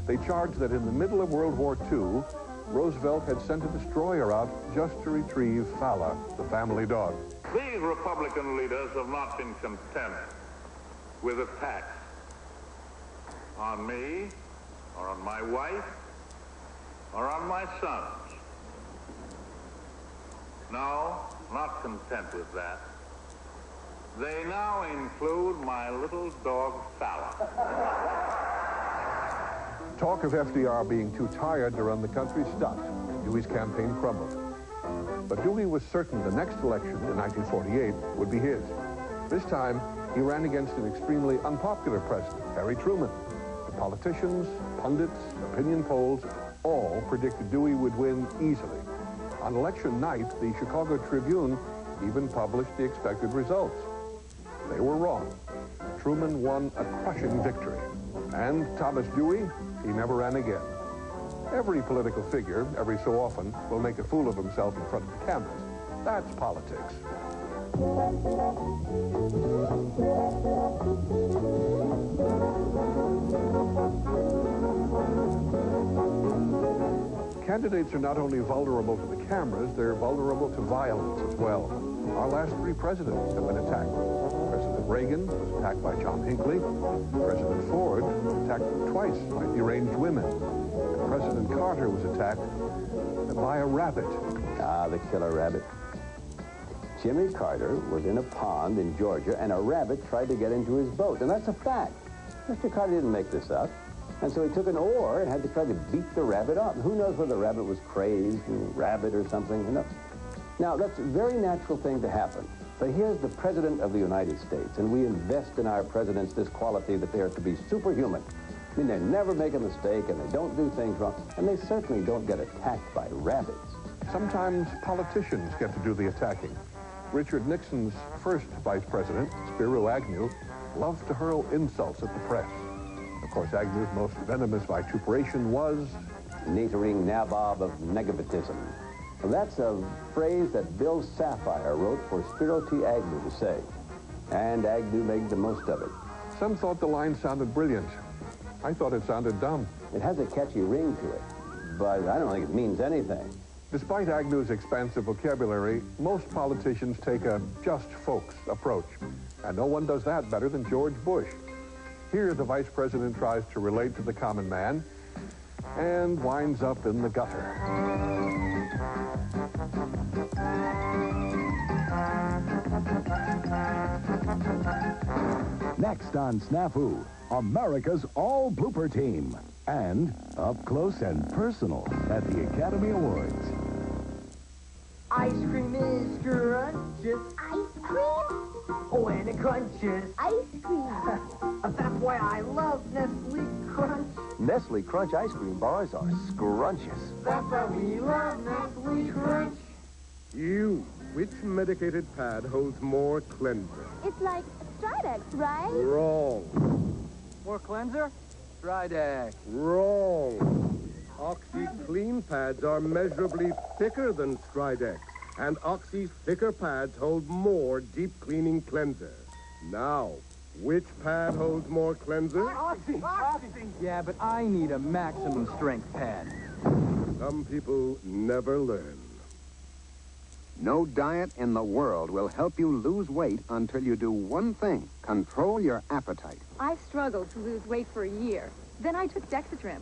S1: They charged that in the middle of World War II, Roosevelt had sent a destroyer out just to retrieve Fala, the family dog.
S9: These Republican leaders have not been content with attacks on me, or on my wife, or on my sons. No, not content with that. They now include my little dog, Fala.
S1: Talk of FDR being too tired to run the country stopped. Dewey's campaign crumbled. But Dewey was certain the next election in 1948 would be his. This time, he ran against an extremely unpopular president, Harry Truman. The politicians, pundits, opinion polls, all predicted Dewey would win easily. On election night, the Chicago Tribune even published the expected results. They were wrong. Truman won a crushing victory. And Thomas Dewey, he never ran again. Every political figure, every so often, will make a fool of himself in front of the cameras. That's politics. Candidates are not only vulnerable to the cameras, they're vulnerable to violence as well. Our last three presidents have been attacked. President Reagan was attacked by John Hinckley. President Ford was attacked twice by deranged women. And President Carter was attacked by a rabbit.
S4: Ah, the killer rabbit. Jimmy Carter was in a pond in Georgia, and a rabbit tried to get into his boat. And that's a fact. Mr. Carter didn't make this up. And so he took an oar and had to try to beat the rabbit up. Who knows whether the rabbit was crazed, rabid or something, you know. Now, that's a very natural thing to happen. But here's the President of the United States, and we invest in our presidents this quality that they are to be superhuman. I mean, they never make a mistake, and they don't do things wrong, and they certainly don't get attacked by rabbits.
S1: Sometimes politicians get to do the attacking. Richard Nixon's first vice president, Spiro Agnew, loved to hurl insults at the press. Of course, Agnew's most venomous vituperation was
S4: Nattering nabob of negativism. That's a phrase that Bill Sapphire wrote for Spiro T. Agnew to say. And Agnew made the most of it.
S1: Some thought the line sounded brilliant. I thought it sounded dumb.
S4: It has a catchy ring to it, but I don't think it means anything.
S1: Despite Agnew's expansive vocabulary, most politicians take a just folks approach. And no one does that better than George Bush. Here, the vice president tries to relate to the common man and winds up in the gutter.
S2: Next on S.N.A.F.U, America's all-blooper team. And up close and personal at the Academy Awards.
S11: Ice cream is scrumptious.
S8: Ice cream?
S11: Oh, and it crunches.
S8: Ice cream.
S11: That's why I love Nestle Crunch.
S12: Nestle Crunch ice cream bars are scrumptious.
S11: That's why we love Nestle Crunch.
S13: You, which medicated pad holds more cleanser?
S8: It's like Stridex, right?
S13: Wrong.
S23: More cleanser? Stridex.
S13: Wrong. OxyClean pads are measurably thicker than Stridex, and Oxy's thicker pads hold more deep cleaning cleanser. Now, which pad holds more cleanser?
S23: Oxy. Yeah, but I need a maximum strength pad.
S13: Some people never learn.
S14: No diet in the world will help you lose weight until you do one thing: control your appetite.
S5: I've struggled to lose weight for a year. Then I took Dexatrim.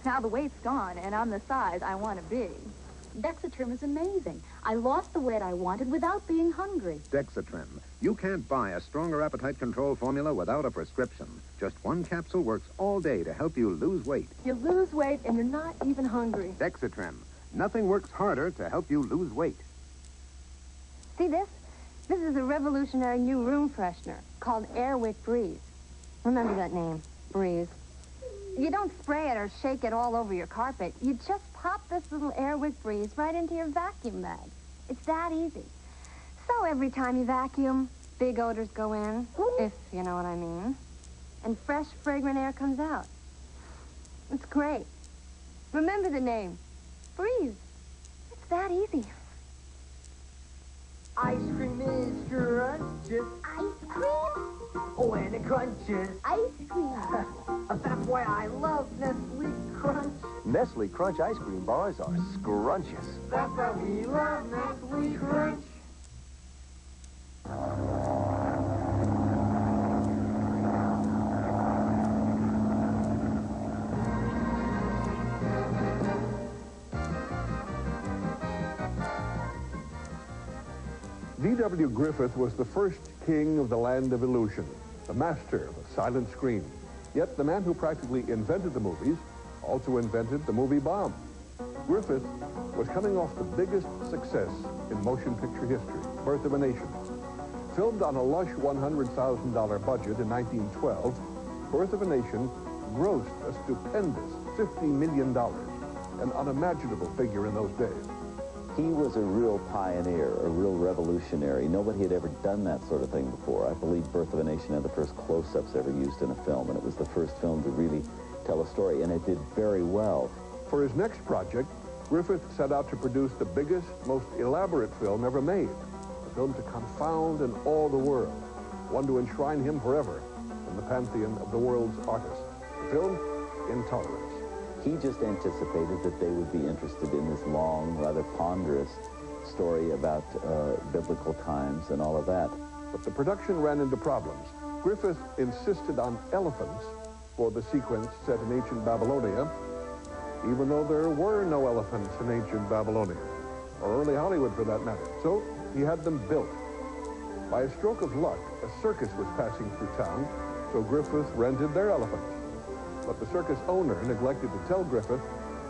S5: Now the weight's gone, and I'm the size I want to be. Dexatrim is amazing. I lost the weight I wanted without being hungry.
S14: Dexatrim. You can't buy a stronger appetite control formula without a prescription. Just one capsule works all day to help you lose weight.
S5: You lose weight, and you're not even hungry.
S14: Dexatrim. Nothing works harder to help you lose weight.
S15: See this? This is a revolutionary new room freshener called Airwick Breeze. Remember that name, Breeze. You don't spray it or shake it all over your carpet. You just pop this little Airwick Breeze right into your vacuum bag. It's that easy. So every time you vacuum, big odors go in, if you know what I mean, and fresh, fragrant air comes out. It's great. Remember the name, Breeze. It's that easy.
S11: Ice cream is scrumptious.
S8: Ice cream?
S11: Oh, and it crunches.
S8: Ice cream.
S11: That's why I love Nestle Crunch.
S12: Nestle Crunch ice cream bars are scrumptious.
S11: That's why we love Nestle Crunch.
S1: D.W. Griffith was the first king of the land of illusion, the master of the silent screen. Yet the man who practically invented the movies also invented the movie bomb. Griffith was coming off the biggest success in motion picture history, Birth of a Nation. Filmed on a lush $100,000 budget in 1912, Birth of a Nation grossed a stupendous $50 million, an unimaginable figure in those days.
S16: He was a real pioneer, a real revolutionary. Nobody had ever done that sort of thing before. I believe Birth of a Nation had the first close-ups ever used in a film, and it was the first film to really tell a story, and it did very well.
S1: For his next project, Griffith set out to produce the biggest, most elaborate film ever made, a film to confound and awe the world, one to enshrine him forever in the pantheon of the world's artists. The film, Intolerance.
S16: He just anticipated that they would be interested in this long, rather ponderous story about biblical times and all of that.
S1: But the production ran into problems. Griffith insisted on elephants for the sequence set in ancient Babylonia, even though there were no elephants in ancient Babylonia, or early Hollywood for that matter. So he had them built. By a stroke of luck, a circus was passing through town, so Griffith rented their elephants. But the circus owner neglected to tell Griffith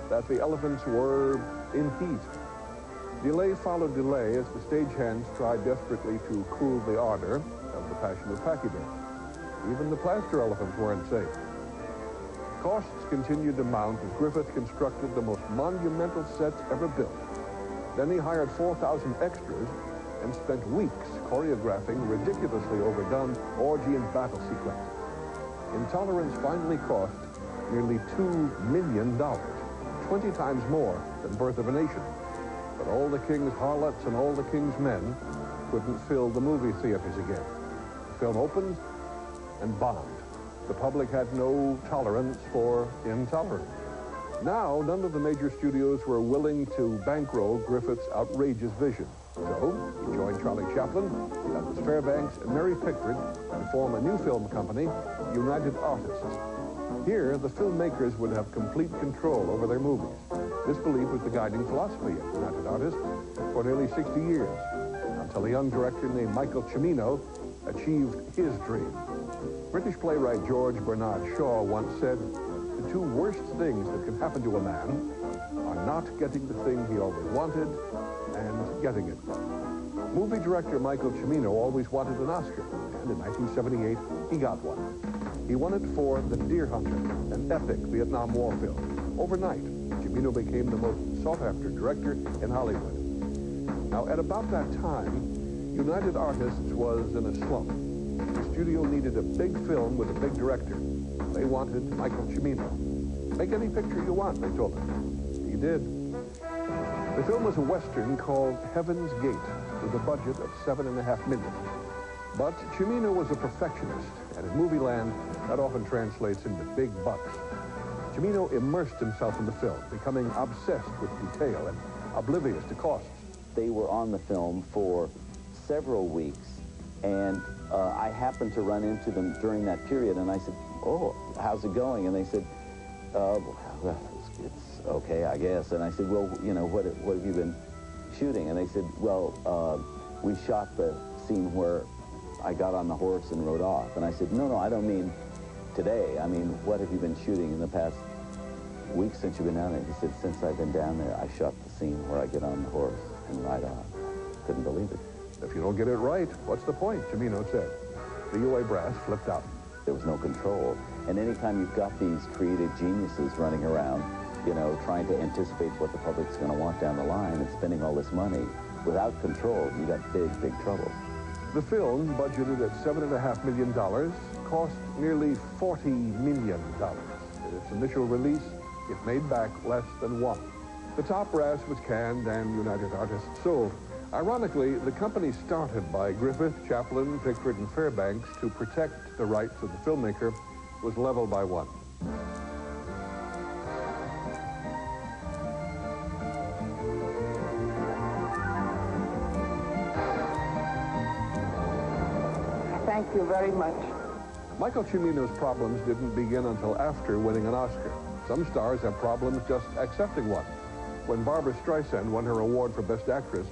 S1: that the elephants were in heat. Delay followed delay as the stagehands tried desperately to cool the ardor of the passionate pachyderm. Even the plaster elephants weren't safe. Costs continued to mount as Griffith constructed the most monumental sets ever built. Then he hired 4,000 extras and spent weeks choreographing ridiculously overdone orgy and battle sequences. Intolerance finally cost nearly $2 million, 20 times more than Birth of a Nation. But all the king's harlots and all the king's men couldn't fill the movie theaters again. The film opened and bombed. The public had no tolerance for intolerance. Now, none of the major studios were willing to bankroll Griffith's outrageous vision. So, he joined Charlie Chaplin, Douglas Fairbanks, and Mary Pickford to form a new film company, United Artists. Here, the filmmakers would have complete control over their movies. This belief was the guiding philosophy of United Artists for nearly 60 years, until a young director named Michael Cimino achieved his dream. British playwright George Bernard Shaw once said, "The two worst things that can happen to a man are not getting the thing he always wanted and getting it." Movie director Michael Cimino always wanted an Oscar, and in 1978, he got one. He won it for The Deer Hunter, an epic Vietnam War film. Overnight, Cimino became the most sought-after director in Hollywood. Now, at about that time, United Artists was in a slump. The studio needed a big film with a big director. They wanted Michael Cimino. Make any picture you want, they told him. He did. The film was a Western called Heaven's Gate, with a budget of $7.5 million. But Cimino was a perfectionist, and in movie land, that often translates into big bucks. Cimino immersed himself in the film, becoming obsessed with detail and oblivious to costs.
S16: They were on the film for several weeks, and I happened to run into them during that period, and I said, "Oh, how's it going?" And they said, "Well, it's okay, I guess." And I said, "Well, you know, what have you been shooting?" And they said, "Well, we shot the scene where I got on the horse and rode off." And I said, "No, I don't mean today. I mean, what have you been shooting in the past week since you've been down there?" He said, "Since I've been down there, I shot the scene where I get on the horse and ride off." Couldn't believe it.
S1: If you don't get it right, what's the point, Cimino said. The UA brass flipped out.
S16: There was no control. And anytime you've got these creative geniuses running around, you know, trying to anticipate what the public's going to want down the line and spending all this money without control, you got big trouble.
S1: The film, budgeted at $7.5 million, cost nearly $40 million. In its initial release, it made back less than one. The top brass was canned and United Artists sold. Ironically, the company started by Griffith, Chaplin, Pickford, and Fairbanks to protect the rights of the filmmaker was leveled by one.
S11: Thank you very much.
S1: Michael Cimino's problems didn't begin until after winning an Oscar. Some stars have problems just accepting one. When Barbra Streisand won her award for Best Actress,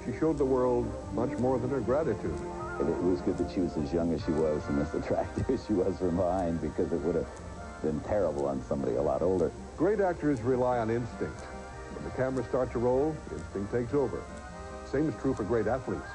S1: she showed the world much more than her gratitude.
S16: It was good that she was as young as she was and as attractive as she was from behind, because it would have been terrible on somebody a lot older.
S1: Great actors rely on instinct. When the cameras start to roll, instinct takes over. Same is true for great athletes.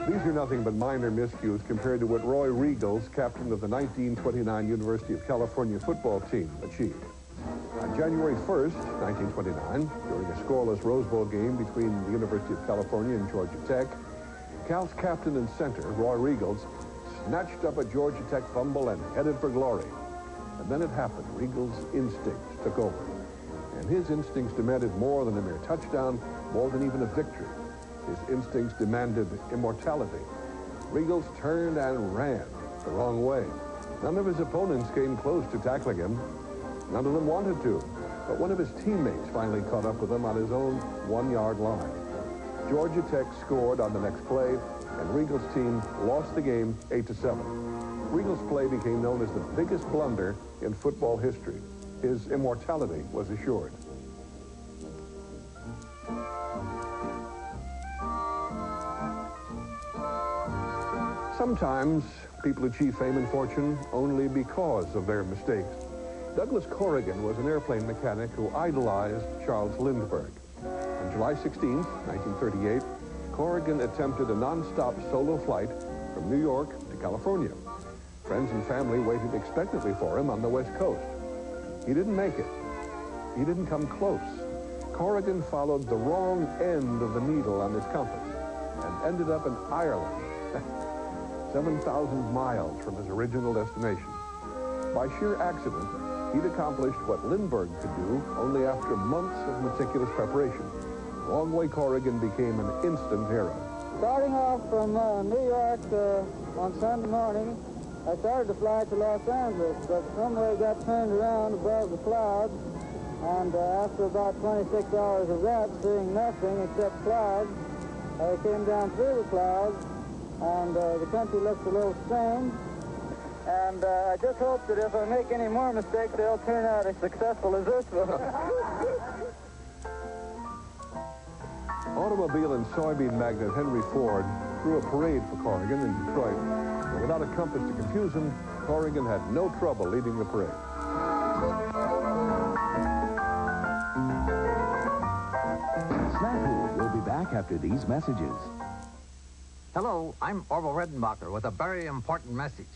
S1: These are nothing but minor miscues compared to what Roy Riegels, captain of the 1929 University of California football team, achieved. On January 1st, 1929, during a scoreless Rose Bowl game between the University of California and Georgia Tech, Cal's captain and center, Roy Riegels, snatched up a Georgia Tech fumble and headed for glory. And then it happened. Riegels' instincts took over. And his instincts demanded more than a mere touchdown, more than even a victory. His instincts demanded immortality. Riegels turned and ran the wrong way. None of his opponents came close to tackling him. None of them wanted to. But one of his teammates finally caught up with him on his own 1-yard line. Georgia Tech scored on the next play, and Riegels' team lost the game 8-7. Riegels' play became known as the biggest blunder in football history. His immortality was assured. Sometimes people achieve fame and fortune only because of their mistakes. Douglas Corrigan was an airplane mechanic who idolized Charles Lindbergh. On July 16, 1938, Corrigan attempted a non-stop solo flight from New York to California. Friends and family waited expectantly for him on the West Coast. He didn't make it. He didn't come close. Corrigan followed the wrong end of the needle on his compass and ended up in Ireland, 7,000 miles from his original destination. By sheer accident, he'd accomplished what Lindbergh could do only after months of meticulous preparation. Along the way, Corrigan became an instant hero.
S17: Starting off from New York on Sunday morning, I started to fly to Los Angeles, but somewhere got turned around above the clouds, and after about 26 hours of that, seeing nothing except clouds, I came down through the clouds, and the country looks a little strange. And I just hope that if I make any more mistakes, they'll turn out as successful as this one.
S1: Automobile and soybean magnate Henry Ford threw a parade for Corrigan in Detroit. But without a compass to confuse him, Corrigan had no trouble leading the parade.
S2: S.N.A.F.U will be back after these messages.
S18: Hello, I'm Orville Redenbacher with a very important message.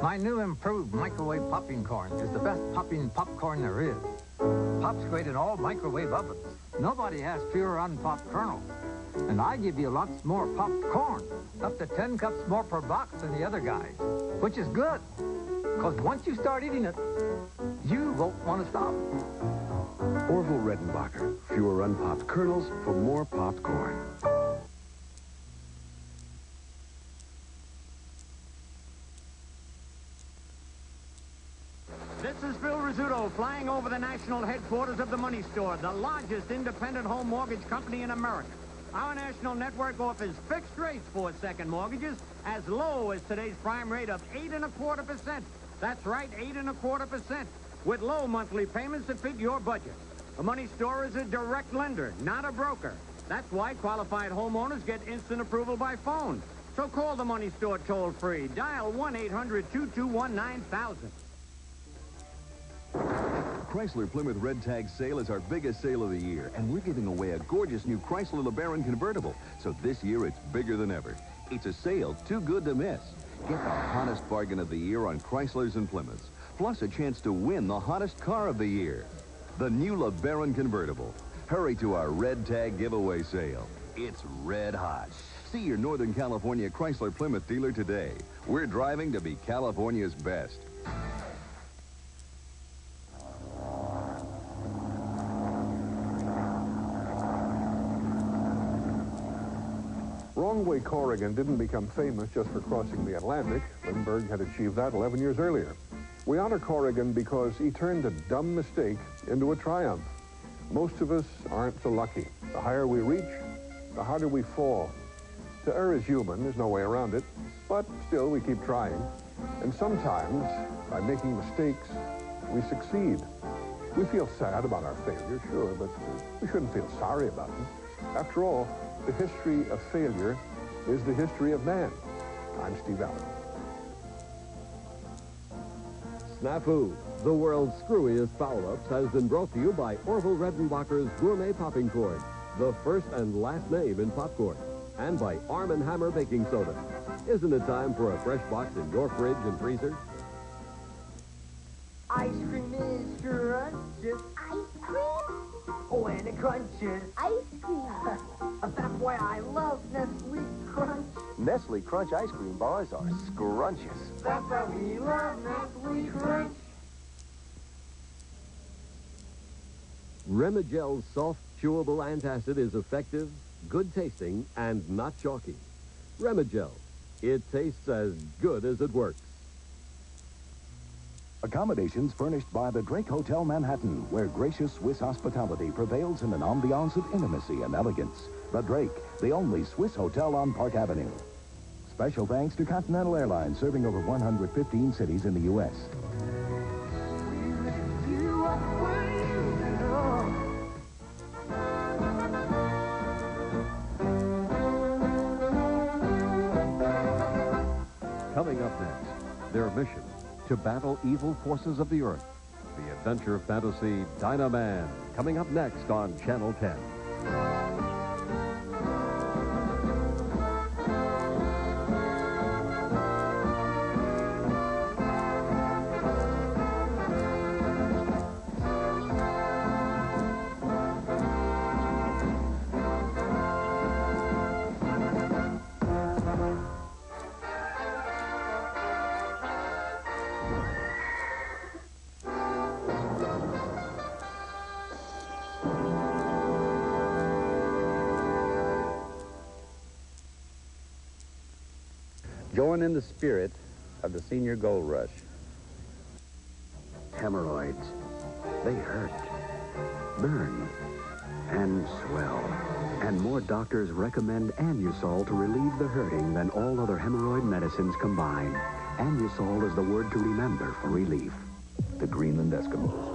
S18: My new improved microwave popping corn is the best popping popcorn there is. Pops great in all microwave ovens. Nobody has fewer unpopped kernels. And I give you lots more popped corn, up to 10 cups more per box than the other guys, which is good. Because once you start eating it, you won't want to stop.
S19: Orville Redenbacher, fewer unpopped kernels for more popped corn.
S20: This is Phil Rizzuto flying over the national headquarters of the Money Store, the largest independent home mortgage company in America. Our national network offers fixed rates for second mortgages as low as today's prime rate of 8.25%. That's right, 8.25%, with low monthly payments that fit your budget. The Money Store is a direct lender, not a broker. That's why qualified homeowners get instant approval by phone. So call the Money Store toll-free. Dial 1-800-221-9000.
S21: Chrysler Plymouth Red Tag sale is our biggest sale of the year, and we're giving away a gorgeous new Chrysler LeBaron convertible. So this year, it's bigger than ever. It's a sale too good to miss. Get the hottest bargain of the year on Chryslers and Plymouths, plus a chance to win the hottest car of the year, the new LeBaron convertible. Hurry to our Red Tag giveaway sale. It's red hot. See your Northern California Chrysler Plymouth dealer today. We're driving to be California's best.
S1: Wrong-way Corrigan didn't become famous just for crossing the Atlantic. Lindbergh had achieved that 11 years earlier. We honor Corrigan because he turned a dumb mistake into a triumph. Most of us aren't so lucky. The higher we reach, the harder we fall. To err is human, there's no way around it, but still we keep trying. And sometimes, by making mistakes, we succeed. We feel sad about our failure, sure, but we shouldn't feel sorry about them. After all, the history of failure is the history of man. I'm Steve Allen.
S3: S.N.A.F.U, the world's screwiest foul-ups, has been brought to you by Orville Redenbacher's Gourmet Popping Corn, the first and last name in popcorn, and by Arm & Hammer Baking Soda. Isn't it time for a fresh box in your fridge and freezer?
S11: Ice cream is scrumptious.
S8: Ice cream?
S11: Oh, and it crunches.
S8: Ice cream.
S11: That's why I love Nestle Crunch.
S12: Nestle Crunch ice cream bars are scrumptious.
S11: That's why we love Nestle Crunch.
S3: Remigel's soft, chewable antacid is effective, good tasting, and not chalky. Remigel. It tastes as good as it works.
S2: Accommodations furnished by the Drake Hotel Manhattan, where gracious Swiss hospitality prevails in an ambiance of intimacy and elegance. The Drake, the only Swiss hotel on Park Avenue. Special thanks to Continental Airlines, serving over 115 cities in the U.S.
S7: Coming up next, their mission to battle evil forces of the earth. The adventure fantasy Dynaman, coming up next on Channel 10.
S4: Going in the spirit of the senior gold rush.
S14: Hemorrhoids. They hurt, burn, and swell. And more doctors recommend Anusol to relieve the hurting than all other hemorrhoid medicines combined. Anusol is the word to remember for relief.
S22: The Greenland Eskimos.